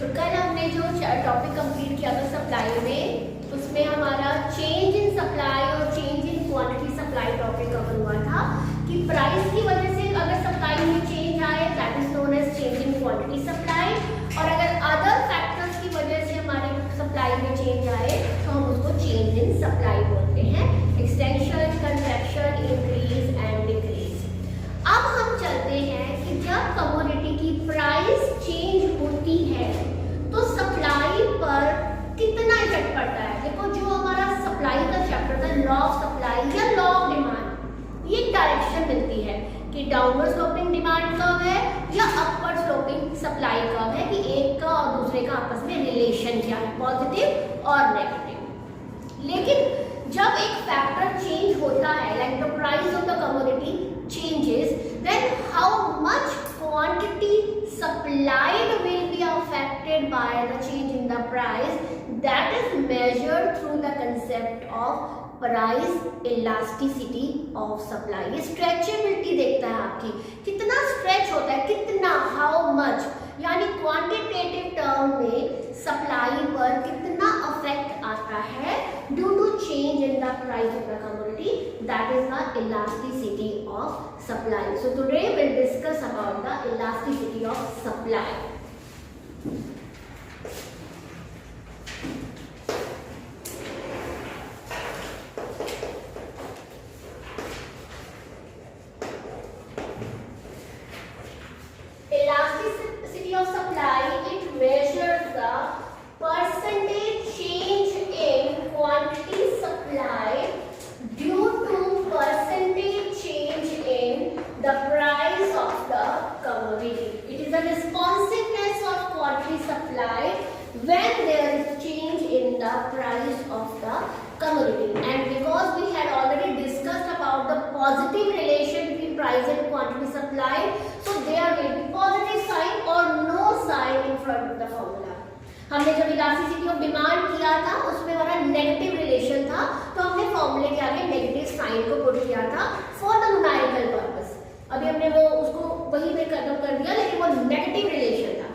तो कल हमने जो टॉपिक कंप्लीट किया था सप्लाई में, उसमें हमारा चेंज इन सप्लाई और change in quantity supply topic cover हुआ था कि प्राइस की वजह से अगर सप्लाई में चेंज आए that is known as change in quantity supply, और अगर अदर फैक्टर्स की वजह से हमारे सप्लाई में चेंज आए तो हम उसको चेंज इन सप्लाई बोलते हैं, extension, contraction, increase and decrease. अब हम चलते हैं कि जब कमोडिटी की प्राइस चेंज होती है तो सप्लाई पर कितना इफेक्ट पड़ता है। देखो जो हमारा सप्लाई का चैप्टर था, लॉ ऑफ सप्लाई या लॉ ऑफ डिमांड, ये डायरेक्शन मिलती है कि डाउनवर्ड स्लोपिंग डिमांड कब है या अपवर्ड स्लोपिंग सप्लाई कब है, कि एक का और दूसरे का आपस में रिलेशन क्या है, पॉजिटिव और नेगेटिव। लेकिन जब एक फैक्टर चेंज होता है, like the price of the commodity changes, then how much quantity supplied will be affected by the change in the price, that is measured through the concept of price elasticity of supply। ये stretchability देखता है आपकी, कितना stretch होता है, कितना, how much, यानी quantitative term में सप्लाई पर कितना अफेक्ट आता है due to change in the price of the commodity, that is the elasticity of supply. So today will discuss about the elasticity of supply. Elasticity of supply, it measures the percentage change in quantity supplied due to percentage change in the price of the commodity. It is the responsiveness of quantity supplied when there is change in the price of the commodity. And because we had already discussed about the positive relation between price and quantity supplied, so there will be positive sign or no sign in front of the formula. हमने जब elasticity of demand किया था उसमें हमारा negative relation था, तो हमने फॉर्मूले के आगे नेगेटिव साइन को पुट किया था फॉर द न्यूमेरिकल पर्पस। अभी हमने वो उसको वही में खत्म कर दिया, लेकिन वो नेगेटिव रिलेशन था।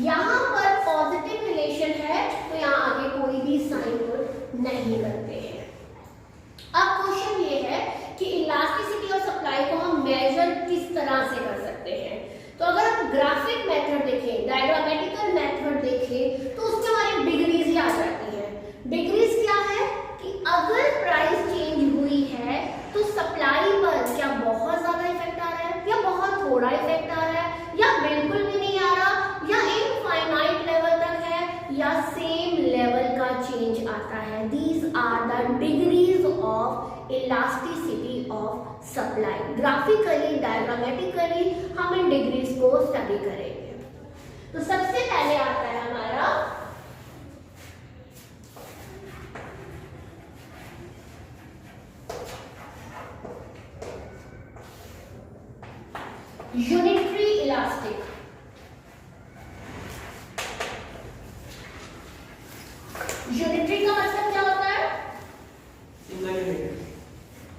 यहाँ पर पॉजिटिव रिलेशन है तो यहाँ आगे कोई भी साइन पुट नहीं करते हैं। अब क्वेश्चन ये है कि इलास्टिसिटी ऑफ सप्लाई को हम मेजर किस तरह से कर सकते हैं। तो अगर हम ग्राफिक मेथड देखें, डायग्रामेटिकल मेथड देखें, तो उसमें हमारी डिग्रीज ही आ जाती है। डिग्रीज क्या है कि अगर प्राइस चेंज हुई है तो सप्लाई पर क्या बहुत ज्यादा इफेक्ट आ रहा है या बहुत थोड़ा इफेक्ट आ रहा है या बिल्कुल भी नहीं आ रहा या इनफाइनाइट लेवल तक है या सेम लेवल का चेंज आता है। These are the degrees of elasticity of supply. Graphically, diagrammatically हम इन डिग्रीज को स्टडी करेंगे। तो सबसे पहले आता है हमारा यूनिटरी इलास्टिक। यूनिटरी का मतलब क्या होता है? Single unit.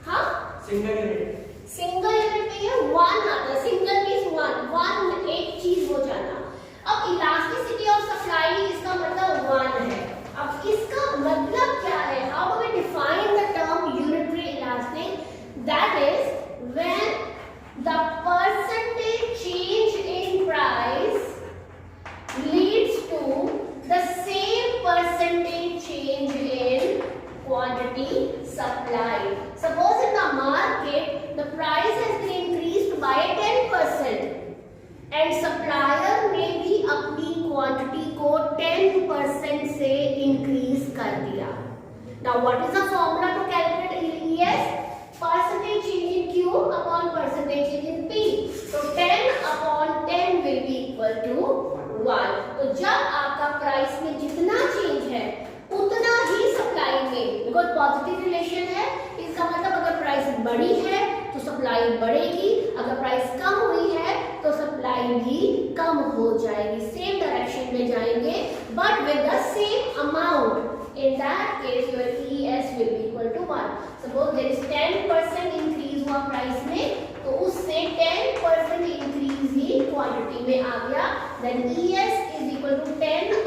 हाँ, सिंगल यूनिट। सिंगल यूनिट में ये वन आता है। सिंगल मींस वन एक चीज हो जाना। अब इलास्टिसिटी ऑफ सप्लाई इसका मतलब वन है। अब इसका मतलब क्या है? How do we define the term unitary elastic? That is when the percentage change in price leads to the same percentage change in quantity supplied. Suppose in the market the price has been increased by 10% and supplier ने भी अपनी quantity को 10% से increase कर दिया। Now what is the formula to calculate ES? Percentage change in Q upon percentage change in P. So 10 upon 10 will be equal to 1। तो जब आपका प्राइस में जितना चेंज है उतना ही सप्लाई में, बिकॉज पॉजिटिव रिलेशन है, इसका मतलब अगर प्राइस बढ़ी है तो सप्लाई बढ़ेगी, अगर प्राइस कम हुई है तो सप्लाई भी कम हो जाएगी। सेम डायरेक्शन में जाएंगे but with the same amount. In that case, your ES will be equal to 1. Suppose there is 10% increase हुआ प्राइस में, तो उससे 10% increase ही क्वांटिटी में आ गया, then ES is equal to 10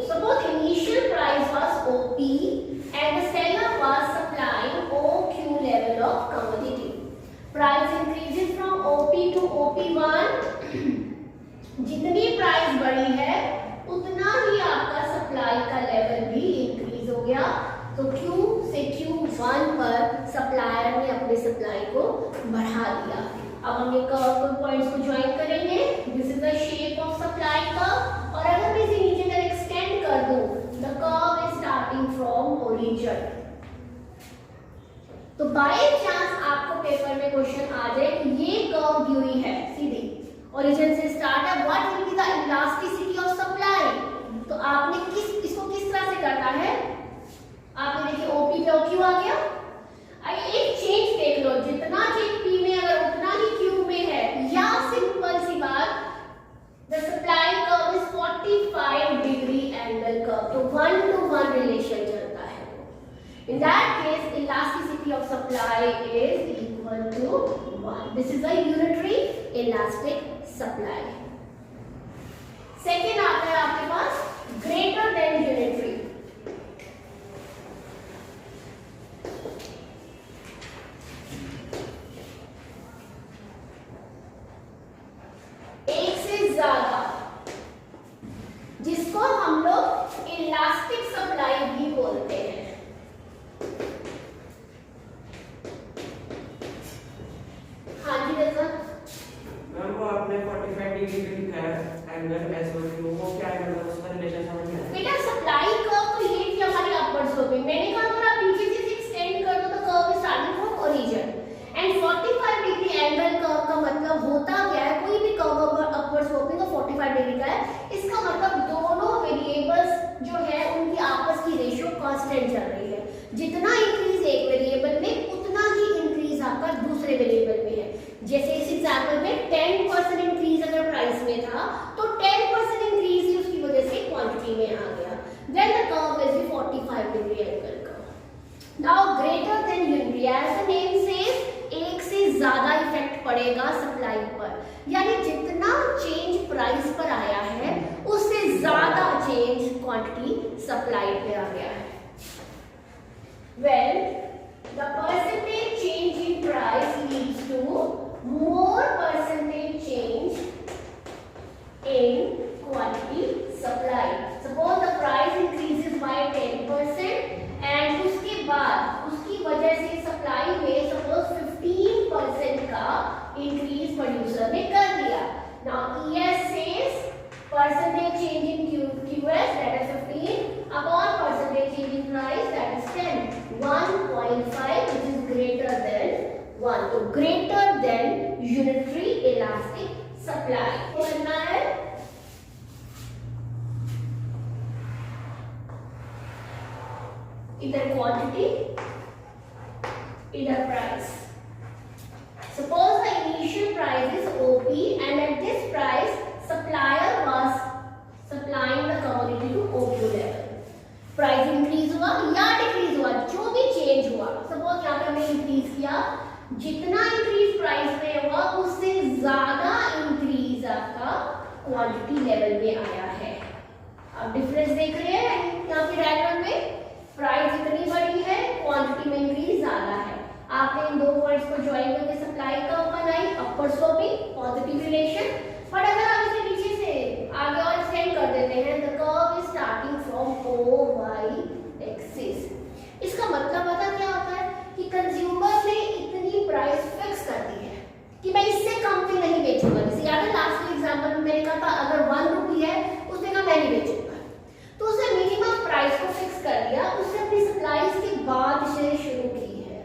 Suppose initial price was OP and the seller was supplying OQ level of commodity. Price increases from OP to OP1. जितनी price बढ़ी है उतना ही आपका सप्लाई का लेवल भी इंक्रीज हो गया। तो Q से Q1 पर सप्लायर ने अपने सप्लाई को बढ़ा दिया। अब हम ये कर्व पॉइंट्स को ज्वाइन करेंगे। This is the shape of supply curve और अगर मैं इसे नीचे तक एक्सटेंड कर दूं, the curve is starting from origin. तो बाय चांस आपको पेपर में क्वेश्चन आ जाए कि ये कर्व दी हुई है सीधी ओरिजिन से स्टार्ट है, what will be the elasticity of supply. तो आपने इसको किस तरह से करना है, आपने देखिए ओपी पे ओक्यू आ गया। एक चेंज देख लो, जितना चेंज पी में अगर उतना ही क्यू में है, या सिंपल सी बात, the supply curve is 45 degree angle curve, तो 1 to 1 रिलेशन चलता है। In that case elasticity of supply is equal to 1। This is a unitary elastic supply. Second आता है आपके पास ग्रेटर देन यूनिटरी। एक से ज्यादा, जिसको हम लोग इलास्टिक सप्लाई भी बोलते हैं। हाँ जी रजा, मैम वो आपने 45 डिग्री पे लिखा है एंगल एसओक्यू, वो क्या है, मतलब उसका रिलेशन समझ में आया? बेटा सप्लाई कर्व तो ये थी हमारी अपवर्ड स्लोपिंग। मैंने कहा अगर आप पीछे से एक्सटेंड कर दो तो curve is starting from origin and 45 degree angle curve का मतलब होता क्या है, कोई भी कर्व अपवर्ड स्लोपिंग और 45 डिग्री का है, इसका मतलब दोनों वेरिएबल्स जो है उनकी आपस की रेशियो कांस्टेंट चल रही है। जितना इंक्रीज एक वेरिएबल में उतना ही इंक्रीज आपका दूसरे वेरिएबल में है। जैसे इस एग्जांपल में 10% इंक्रीज अगर प्राइस में था तो 10% इंक्रीज ही उसकी वजह से क्वांटिटी में आ गया। Then the curve is 45 degree angle curve. Now greater than unitary, as the name says, एक से ज्यादा इफेक्ट पड़ेगा सप्लाई पर, यानी जितना चेंज प्राइस पर आया है उससे ज्यादा चेंज क्वांटिटी सप्लाई पे आ गया है। Well, the percentage change in price leads to more percentage change in quantity supply. Suppose the price increases by 10% and उसके बाद उसकी वजह से सप्लाई में suppose 15% का increase प्रोड्यूसर ने कर दिया। Now ES says percentage change in QS, that is 15 upon percentage change in price, that is 10, 1.5, which is greater than 1. तो greater than unitary elastic supply करना है। इधर quantity, इधर price. Suppose the initial price is OP and at this price supplier was supplying the commodity to OQ level. Price increase हुआ या decrease हुआ, जो भी चेंज हुआ, सपोज यहाँ पे हमने इंक्रीज किया, जितना इंक्रीज प्राइस में हुआ उससे ज्यादा इंक्रीज आपका क्वांटिटी लेवल में आया है। अब डिफरेंस देख रहे हैं यहाँ पे डायग्राम में, प्राइस इतनी बड़ी है, क्वांटिटी में इंक्रीज ज्यादा है। आपने इन दो पॉइंट्स को ज्वाइन करके सप्लाई कर्व बनाई, upward sloping, positive relation. But अगर आप इसे नीचे से आगे और एक्सटेंड कर देते हैं, the curve is starting from OY axis. इसका मतलब पता क्या होता है कि कंज्यूमर ने इतनी प्राइस फिक्स कर दी है कि मैं इससे कम पे नहीं बेचूंगा। जैसे याद है लास्ट के एग्जांपल में मैंने कहा था अगर 1 रुपी है उसने कहा मैं नहीं बेचूंगा, तो उसने मिनिमम प्राइस को फिक्स कर दिया, उसने अपनी सप्लाईज के बाद से शुरू की है।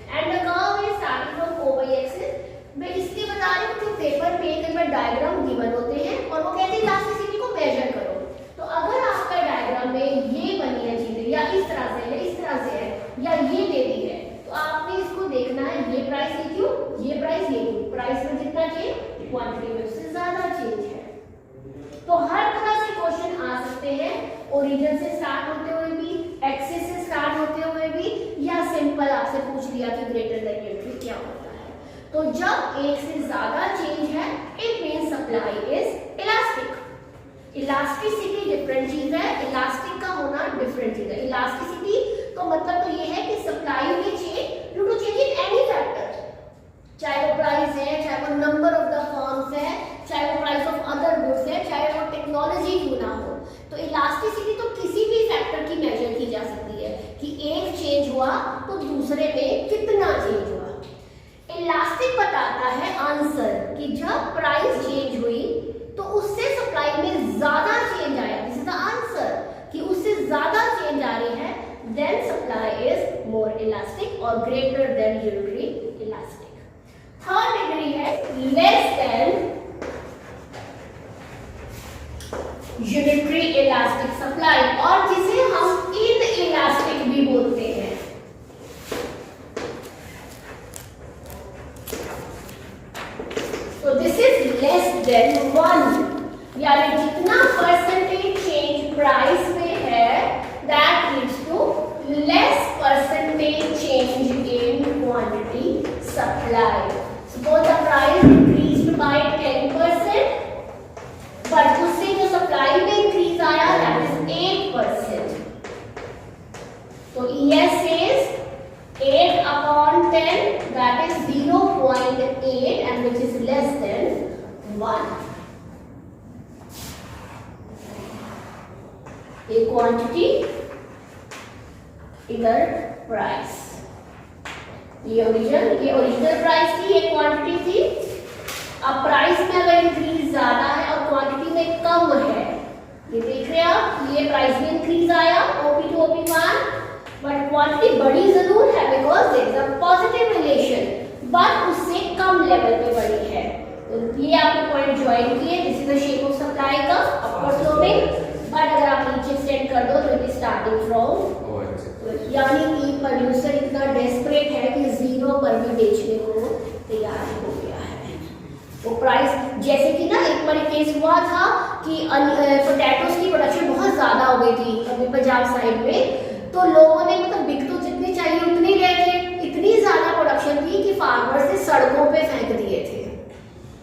And the curve is starting from OY axis. मैं इसलिए बता रही हूँ कि पेपर में कई बार डायग्राम गिवन होते हैं और वो कहते हैं इलास्टिसिटी को मेजर करो। तो अगर आपका डायग्राम में ये बनी है चीजें, या इस तरह से है, इस तरह से है, या ये दे दी है, तो आपने इसको देखना है, ये प्राइस ये क्यों, ये प्राइस ये क्यों, प्राइस में जितना चेंज क्वांटिटी में उससे ज्यादा चेंज है। तो हर तरह से क्वेश्चन आ सकते हैं, ओरिजिन से स्टार्ट होते हुए भी, एक्सिस से स्टार्ट होते हुए भी, या सिंपल आपसे पूछ लिया कि ग्रेटर देन यूनिटरी क्या होता है। तो जब एक से ज्यादा चेंज है, it means supply is elastic. Elasticity different चीज है, इलास्टिक का होना डिफरेंट चीज है। इलास्टिसिटी तो मतलब तो ये है कि सप्लाई में change due to change in any factor, चाहे वो प्राइस है, चाहे वो नंबर ऑफ द फर्म्स है, चाहे वो प्राइस ऑफ अदर गुड्स है, चाहे वो टेक्नोलॉजी क्यों ना हो। तो इलास्टिसिटी तो किसी भी फैक्टर की मेजर की जा सकती है कि एक चेंज हुआ तो दूसरे में कितना चेंज हुआ। इलास्टिक बताता है आंसर कि जब प्राइस चेंज हुई तो उससे सप्लाई में ज्यादा चेंज आया, दिस इज द आंसर, कि उससे ज्यादा चेंज आ रही है, then supply is more elastic और greater than unitary elastic. Third degree है less than unitary elastic supply, और जिसे हम इन इलास्टिक भी बोलते हैं। तो दिस इज लेस देन 1, यानी जितना परसेंटेज चेंज प्राइस में है that leads to less percentage change in quantity supply. Suppose the price increased by 10%, but उससे जो सप्लाई में इंक्रीज आया दैट इज 8%। तो ES says 8/10 that is 0.8 and which is less than 1. A quantity, इधर price, ये original price की एक quantity थी। अब प्राइस में अगर इंक्रीज ज्यादा है और क्वांटिटी में कम है, ये देख रहे हैं आप, ये प्राइस में इंक्रीज आया OP to OP1, but quantity बड़ी जरूर है because there is a positive relation, but उससे कम लेवल पे बड़ी है। तो ये आपने पॉइंट ज्वाइन किए, this is the shape of supply का अपवर्ड स्लोपिंग, बट अगर आप नीचे एक्सटेंड कर दो तो इट इज स्टार्टिंग फ्रॉम, यानी कि प्रोड्यूसर इतना डेस्परेट है कि जीरो पर भी बेचने को तैयार हो गया है। वो प्राइस, जैसे कि ना एक बार केस हुआ था कि पोटैटोस की प्रोडक्शन बहुत ज्यादा हो गई थी अभी पंजाब साइड में, तो लोगों ने मतलब बिक तो जितनी चाहिए उतनी रहे थे, इतनी ज्यादा प्रोडक्शन थी कि फार्मर्स ने सड़कों पे फेंक दिए थे,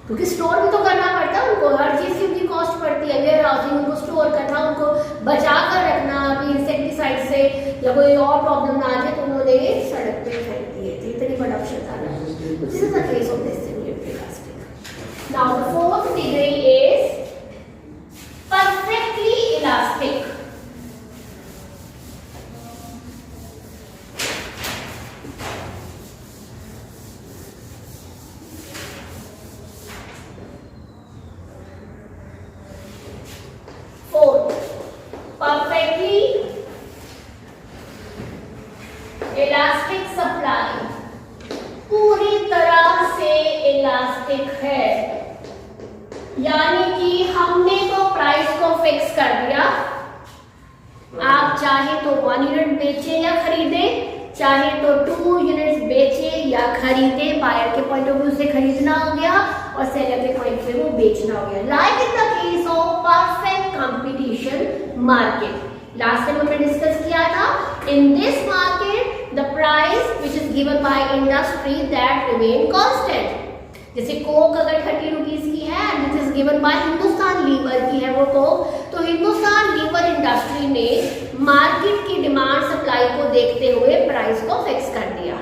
क्योंकि स्टोर भी तो करना पड़ता है उनको, हर चीज की उनकी कॉस्ट पड़ती है, वेयर हाउसिंग, उनको स्टोर करना, उनको बचा कर रखना अभी इंसेक्टिसाइड से या कोई और प्रॉब्लम ना आ जाए, तो उन्होंने सड़क पे फेंक दिए थे, इतनी प्रोडक्शन था ना। This is the case of this elastic. Now the fourth degree is perfectly elastic. Perfectly elastic supply पूरी तरह से इलास्टिक है, यानी कि हमने तो प्राइस को फिक्स कर दिया, आप चाहे तो 1 यूनिट बेचे या खरीदे, चाहे तो 2 यूनिट्स बेचे या खरीदे, बायर के पॉइंट ऑफ व्यू से खरीदना हो गया और सेलर के पॉइंट से वो बेचना हो गया। Like in the case of perfect competition market, last time हमने डिस्कस किया था, in this market the price which is given by industry that remain constant. जैसे कोक अगर 30 रुपीज की है and this is given by Hindustan Lever की है वो कोक, तो हिंदुस्तान लीवर इंडस्ट्री ने मार्केट की डिमांड सप्लाई को देखते हुए प्राइस को फिक्स कर दिया,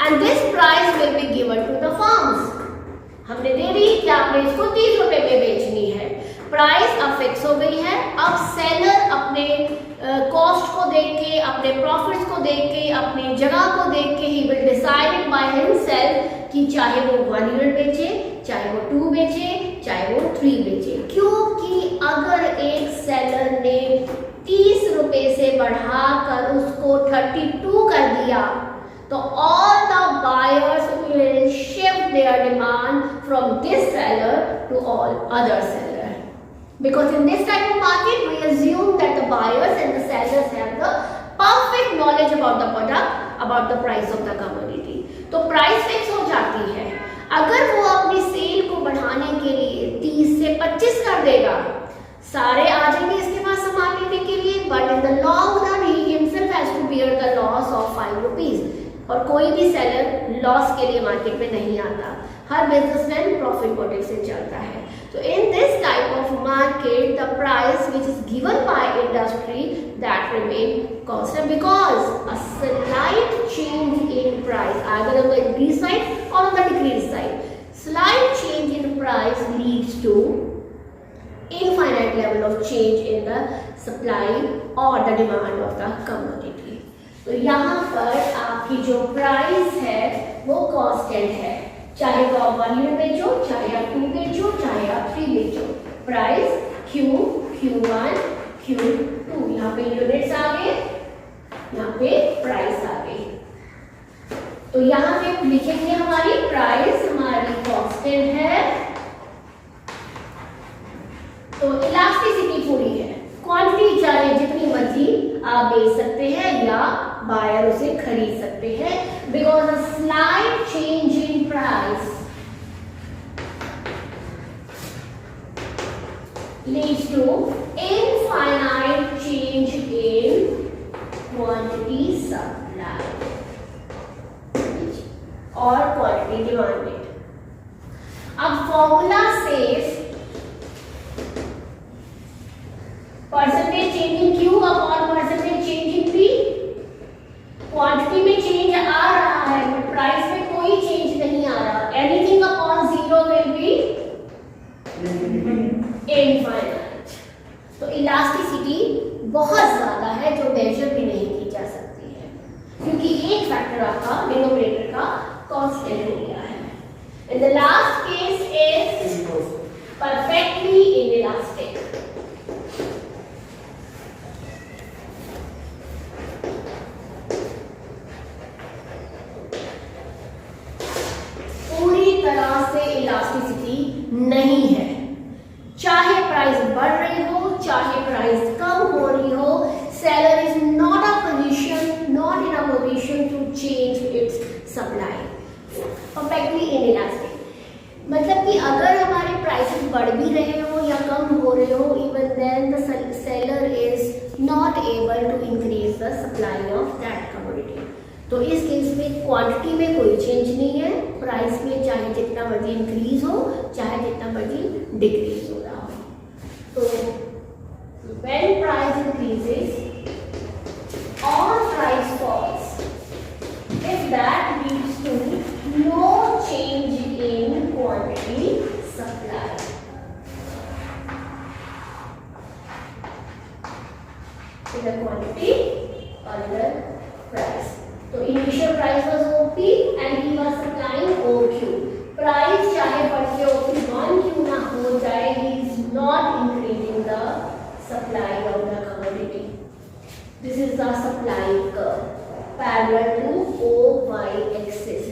and this price will be given to the firms. हमने दे दी कि आपने इसको 30 रुपए में बेचनी है, प्राइस अब फिक्स हो गई है। अब सेलर अपने कॉस्ट को देख के, अपने प्रॉफिट्स को देख के, अपनी जगह को देख के he will decide by himself कि चाहे वो 1 यूनिट बेचे, चाहे वो 2 बेचे, चाहे वो 3 बेचे। क्योंकि अगर एक सेलर ने 30 रुपए से बढ़ाकर उसको 32 कर दिया, तो all the buyers will shift their demand from this seller to all other seller, because in this type of market we assume that the buyers and the sellers have the perfect knowledge about the product, about the price of the commodity. तो price fix हो जाती है। अगर वो अपनी cell को बढ़ाने के लिए 30 से 25 कर देगा, सारे आ जाएंगे इसके पास सामान लेने के लिए, but in the long run he himself has to bear the loss of 5 rupees. और कोई भी सेलर लॉस के लिए मार्केट में नहीं आता, हर बिजनेसमैन प्रॉफिट मोटिव से चलता है। तो in this type of market the price which is given by industry that remain constant because a slight change in price either on the increase side or on the decrease side. Slight change in price leads to infinite level of change in the supply or the demand of the commodity. तो यहाँ पर आपकी जो price है वो constant है, चाहे तो आप 1 यूनिट बेचो, चाहे आप 2 बेचो, चाहे आप 3 बेचो। प्राइस Q, Q1, Q2, यहाँ पे यूनिट्स आ गए, यहाँ पे प्राइस आ गई। तो यहाँ पे लिखेंगे हमारी प्राइस हमारी कांस्टेंट है, तो इलास्टिसिटी पूरी है, क्वांटिटी चाहे जितनी मर्जी आप बेच सकते हैं या बायर उसे खरीद सकते हैं, because a slight change in price leads to infinite change in quantity supply और क्वांटिटी डिमांडेड। अब फॉर्मूला से परसेंटेज चेंज इन Q अपॉन परसेंटेज चेंज इन P, क्वांटिटी में चेंज आ रहा है बट प्राइस में कोई चेंज नहीं आ रहा, anything upon 0 will be infinite. तो इलास्टिसिटी बहुत ज्यादा है जो मेजर भी नहीं की जा सकती है, क्योंकि एक फैक्टर आपका डिनोमिनेटर का कांस्टेंट हो गया है। And the last case is perfectly inelastic. पूरी तरह से इलास्टिसिटी नहीं है, चाहे प्राइस बढ़ रही हो चाहे प्राइस कम हो रही हो, seller is not in a position to change its supply. Perfectly inelastic. मतलब कि अगर हमारे प्राइसेस बढ़ भी रहे हो या कम हो रहे हो, even then the seller is not able to increase the supply of that commodity. तो इस केस में क्वांटिटी में कोई चेंज नहीं है, प्राइस में चाहे जितना मर्जी इंक्रीज हो चाहे जितना मर्जी डिक्रीज हो रहा हो। तो when price increases or price falls, if that leads to no change in quantity supply, in the quantity or the price. So initial price was OP and he was supplying OQ. Price चाहे बढ़ के OP 1 क्यों ना हो जाए, he is not increasing the supply of the commodity. This is the supply curve parallel to OY axis.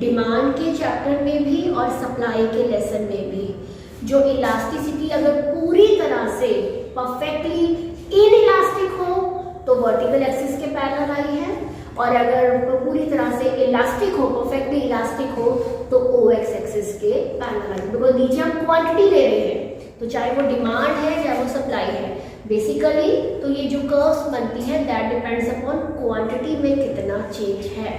Demand के chapter में भी और सप्लाई के लेसन में भी जो इलास्टिसिटी अगर पूरी तरह से परफेक्टली इनइलास्टिक हो तो वर्टिकल एक्सिस के पैरेलल आई है, और अगर पूरी तरह से इलास्टिक हो, परफेक्टली इलास्टिक हो तो OX एक्सिस के पैरेलल आई। बिकॉज नीचे हम क्वांटिटी ले रहे हैं, तो चाहे वो डिमांड है चाहे वो सप्लाई है, बेसिकली तो ये जो कर्व्स बनती है दैट डिपेंड्स अपॉन क्वांटिटी में कितना चेंज है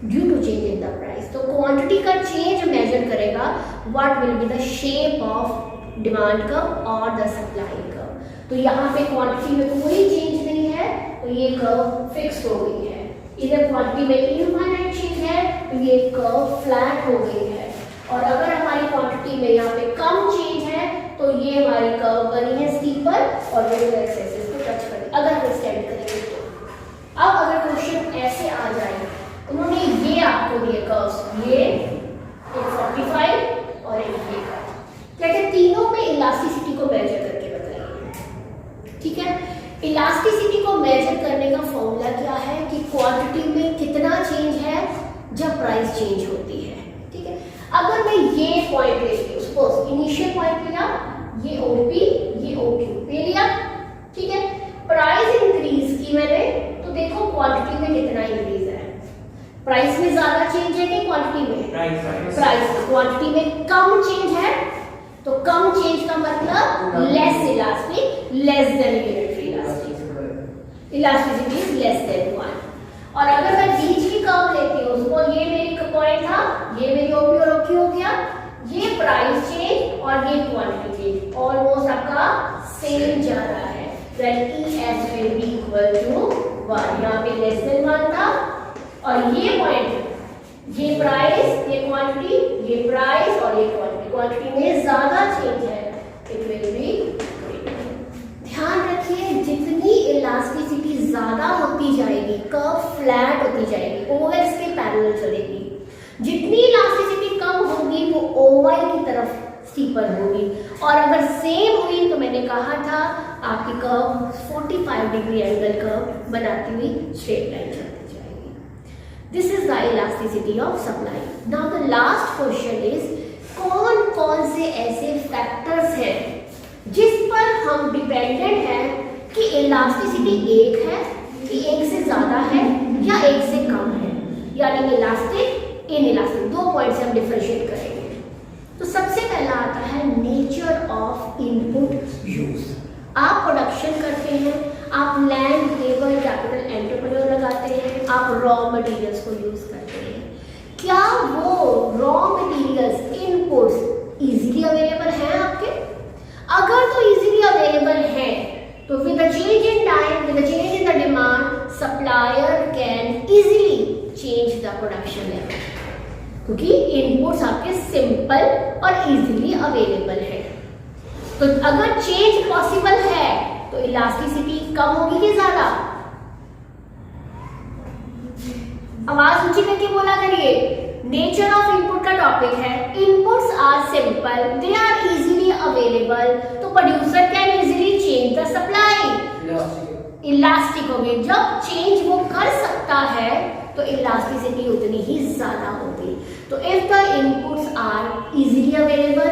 due to change in the price. तो क्वांटिटी का चेंज मेजर करेगा what will be the shape of demand curve और द सप्लाई कर्व। तो यहाँ पे क्वांटिटी में कोई चेंज नहीं है तो ये कर्व फिक्स हो गई है, इधर क्वांटिटी में इनफाइनाइट चेंज है तो ये कर्व फ्लैट हो गई है, और अगर हमारी क्वांटिटी में यहाँ पे कम चेंज है तो ये हमारी कर्व बनी है स्टीपर और रेगुलर एक्सिस को टच करें अगर हम स्टैंड करेंगे तो। अब अगर क्वेश्चन ऐसे आ जाए, उन्होंने ये आपको दिए कर्व्स, ये 45 और एक ये कर्व, कहते तीनों में इलास्टिसिटी को मेजर करके बताइए। ठीक है, इलास्टिसिटी को मेजर करने का फॉर्मूला क्या है कि क्वांटिटी में कितना चेंज है जब प्राइस चेंज होती है। ठीक है, अगर मैं ये पॉइंट लेती हूँ, सपोज इनिशियल पॉइंट लिया, ये OP ये OQ ले लिया, ठीक है, प्राइस इंक्रीज की मैंने, तो देखो क्वांटिटी में कितना इंक्रीज है, प्राइस में ज्यादा चेंज है कि क्वांटिटी में? प्राइस क्वांटिटी में कम चेंज है, तो कम चेंज का मतलब less elastic, less than unitary elastic, elasticity is less than 1। और अगर मैं बीच की कर्व लेती हूँ, उसको ये मेरी पॉइंट था, ये मेरी ओपी और ओक्यू हो गया, ये प्राइस चेंज और ये क्वांटिटी चेंज ऑलमोस्ट आपका सेम जा रहा है, then ES will be equal to 1, यहाँ पे लेस देन 1 था, और ये पॉइंट, ये प्राइस, ये क्वांटिटी, ये प्राइस और ये क्वांटिटी, क्वांटिटी में ज्यादा चेंज है, इट विल बी। ध्यान रखिए जितनी इलास्टिसिटी ज्यादा होती जाएगी कर्व फ्लैट होती जाएगी, ओएक्स के पैरेलल चलेगी, जितनी इलास्टिसिटी कम होगी वो ओवाई की तरफ स्टीपर होगी, और अगर सेम हुई तो मैंने कहा था आपकी कर्व 45 डिग्री एंगल कर्व बनाती हुई स्ट्रेट लाइन चलती जाएगी। This is the elasticity of supply. Now the last question is कौन कौन से ऐसे फैक्टर्स हैं जिस पर हम डिपेंडेंट हैं कि इलास्टिसिटी एक है कि एक से ज्यादा है या एक से कम है, यानी इलास्टिक इन इलास्टिक, दो पॉइंट से हम डिफरेंशिएट करेंगे। तो सबसे पहला आता है नेचर ऑफ इनपुट यूज। आप प्रोडक्शन करते हैं, आप लैंड लेबर कैपिटल एंटरप्रेन्योर लगाते हैं, आप रॉ मटेरियल्स को यूज करते हैं, क्या वो raw materials inputs easily available हैं आपके? अगर तो इजीली अवेलेबल है तो with the change in time, with the change in the demand, supplier can easily change the production level, क्योंकि इनपुट्स आपके सिंपल और इजीली अवेलेबल है। तो अगर चेंज पॉसिबल है तो इलास्टिसिटी कम होगी कि ज्यादा? आवाज ऊंची करके बोला करिए। नेचर ऑफ इनपुट का टॉपिक है, inputs are simple, they are easily available, तो producer can easily change the supply, elastic होगी। जब चेंज वो कर सकता है तो इलास्टिसिटी उतनी ही ज्यादा होगी। तो if the inputs are easily available,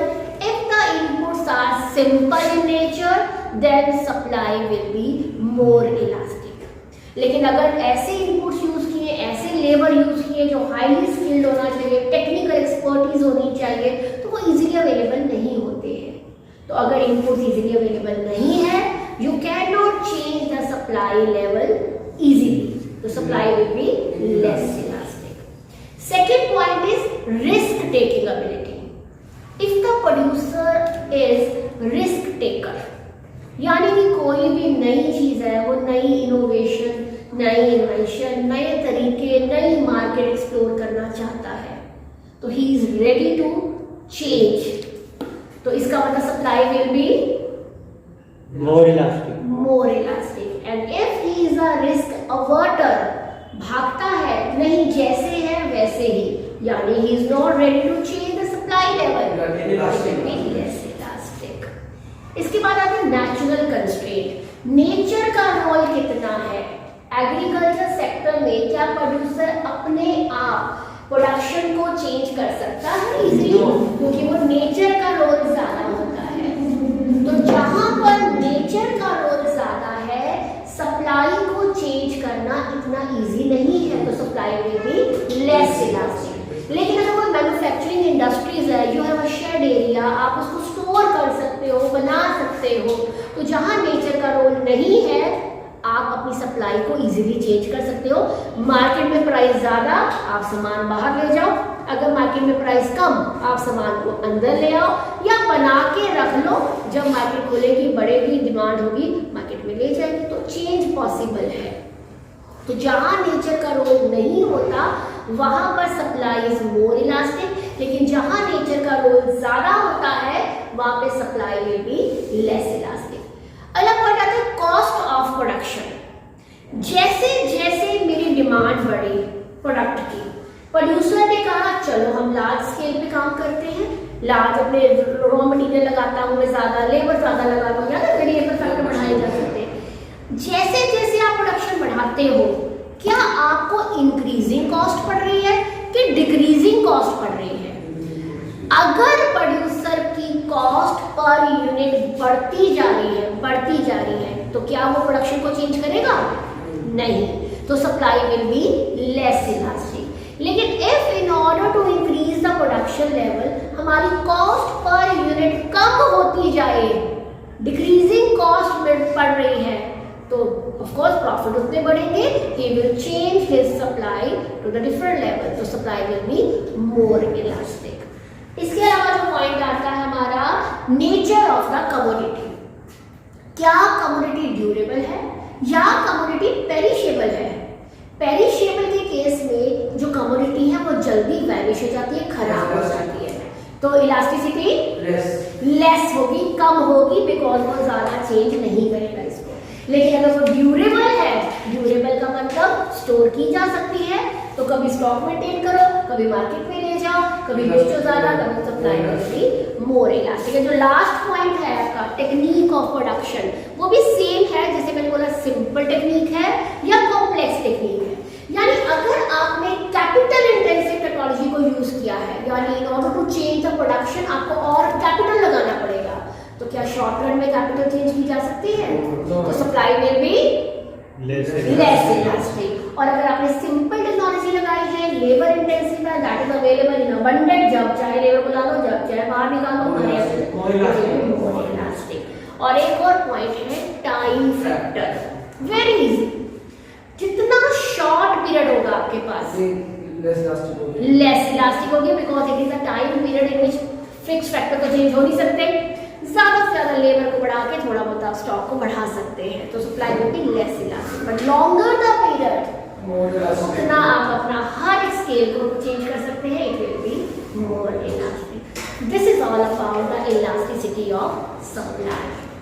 if the inputs are simple in nature, then supply will be more elastic. लेकिन अगर ऐसे इनपुट्स यूज किए, ऐसे लेबर यूज किए जो हाईली स्किल्ड होना चाहिए, टेक्निकल एक्सपर्टीज होनी चाहिए, तो वो इजीली अवेलेबल नहीं होते हैं। तो अगर इनपुट्स इजीली अवेलेबल नहीं है, you can not change the supply level easily, तो supply will be less elastic. Second point is risk taking ability. If the producer is risk taker, यानी कि कोई भी नई चीज है, वो नई इनोवेशन, नई इन्वेंशन, नए तरीके, नई मार्केट एक्सप्लोर करना चाहता है, तो he is ready to change, तो इसका मतलब supply will be more elastic, more elastic. And if he is a risk averter, भागता है, नहीं जैसे है वैसे ही, यानी he is not ready to change the supply level, less elastic. इसके बाद आता है नेचुरल कंस्ट्रेंट। नेचर का रोल कितना है एग्रीकल्चर सेक्टर में? क्या प्रोड्यूसर अपने आप प्रोडक्शन को चेंज कर सकता है इजीली? क्योंकि वो नेचर का रोल ज्यादा होता है। तो जहां पर नेचर का रोल ज्यादा है, सप्लाई को चेंज करना इतना इजी नहीं है, तो supply will be less elastic. लेकिन अगर कोई मैन्युफैक्चरिंग इंडस्ट्रीज है, you have a shed area, आप उसको स्टोर कर सकते हो, बना सकते हो, तो जहां नेचर का रोल नहीं है, आप अपनी सप्लाई को इजीली चेंज कर सकते हो। मार्केट में प्राइस ज्यादा, आप सामान बाहर ले जाओ, अगर मार्केट में प्राइस कम, आप सामान को अंदर ले आओ या बना के रख लो, जब मार्केट खुलेगी, बढ़ेगी, डिमांड होगी, मार्केट में ले जाएगी, तो चेंज पॉसिबल है। तो जहां नेचर का रोल नहीं होता वहां पर सप्लाई इज मोर इलास्टिक, लेकिन जहां नेचर का रोल ज्यादा होता है वहां पे supply will be less elastic. अलग पॉइंट आता है कॉस्ट ऑफ प्रोडक्शन। जैसे जैसे मेरी डिमांड बढ़ी प्रोडक्ट की, प्रोड्यूसर ने कहा चलो हम लार्ज स्केल पे काम करते हैं, लार्ज अपने रॉ मटेरियल लगाता हूँ मैं, ज्यादा लेबर ज्यादा लगा लूँ, या वेरिएबल फैक्टर बढ़ाए जा सकते हैं। जैसे जैसे आप प्रोडक्शन बढ़ाते हो, क्या आपको इंक्रीजिंग कॉस्ट पड़ रही है कि डिक्रीजिंग कॉस्ट पड़ रही है? अगर प्रोड्यूसर की कॉस्ट पर यूनिट बढ़ती जा रही है, तो क्या वो प्रोडक्शन को चेंज करेगा? नहीं, तो supply will be less elastic. लेकिन if in order to increase the production level, हमारी कॉस्ट पर यूनिट कम होती जाए, डिक्रीजिंग कॉस्ट पड़ रही है, तो ऑफ कोर्स प्रॉफिट उतने बढ़ेंगे, he will change his supply to the different level, तो supply will be more elastic. इसके अलावा जो पॉइंट आता है हमारा नेचर ऑफ द कमोडिटी, क्या कमोडिटी ड्यूरेबल है या कमोडिटी पेरिशेबल है। पेरिशेबल के केस में जो कमोडिटी है वो जल्दी वैनिश हो जाती है, खराब हो जाती है, तो इलास्टिसिटी लेस होगी, कम होगी, बिकॉज वो ज्यादा चेंज नहीं करेगा इसको। लेकिन अगर वो ड्यूरेबल है, ड्यूरेबल का मतलब स्टोर की जा सकती है, तो कभी स्टॉक मेंटेन करो, कभी मार्केट में ले जाओ, कभी बेचो ज्यादा, कभी सप्लाई में मोर इलास्टिक है। जो लास्ट पॉइंट है आपका टेक्निक ऑफ प्रोडक्शन, वो भी सेम है, जैसे मैंने बोला सिंपल टेक्निक है या कॉम्प्लेक्स टेक्निक है। यानी अगर आपने कैपिटल इंटेंसिव टेक्नोलॉजी को यूज किया है, यानी in order to change the production आपको और कैपिटल लगाना पड़ेगा, तो क्या शॉर्ट रन में कैपिटल चेंज की जा सकती है? तो सप्लाई में भी लेस इलास्टिक। और अगर आपने सिंपल टेक्नोलॉजी लगाई है, लेबर इंटेंसिव है, that is available in abundant, जब चाहे लेबर बुला लो, जब चाहे बाहर निकालो, मोर इलास्टिक। और एक और पॉइंट है टाइम फैक्टर, वेरी इजी, जितना शॉर्ट पीरियड होगा आपके पास लेस इलास्टिक होगी, because it is a time period in which fix factor तो चेंज हो नहीं सकते। ज्यादा से ज्यादा लेबर को बढ़ा के थोड़ा बहुत आप स्टॉक को बढ़ा सकते हैं, तो supply will be less elastic, but longer the period उतना आप अपना हर स्केल को चेंज कर सकते हैं, it will be more elastic. This is all about the elasticity of supply.